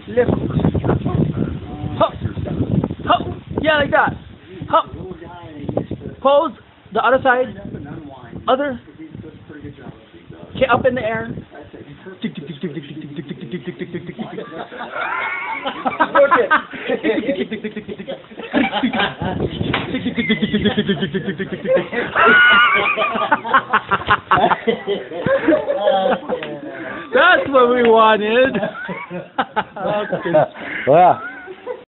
Lift. Hup. Hup. Yeah, like that. Hup. Pose. The other side. Other. Okay, up in the air. That's what we wanted. Wow.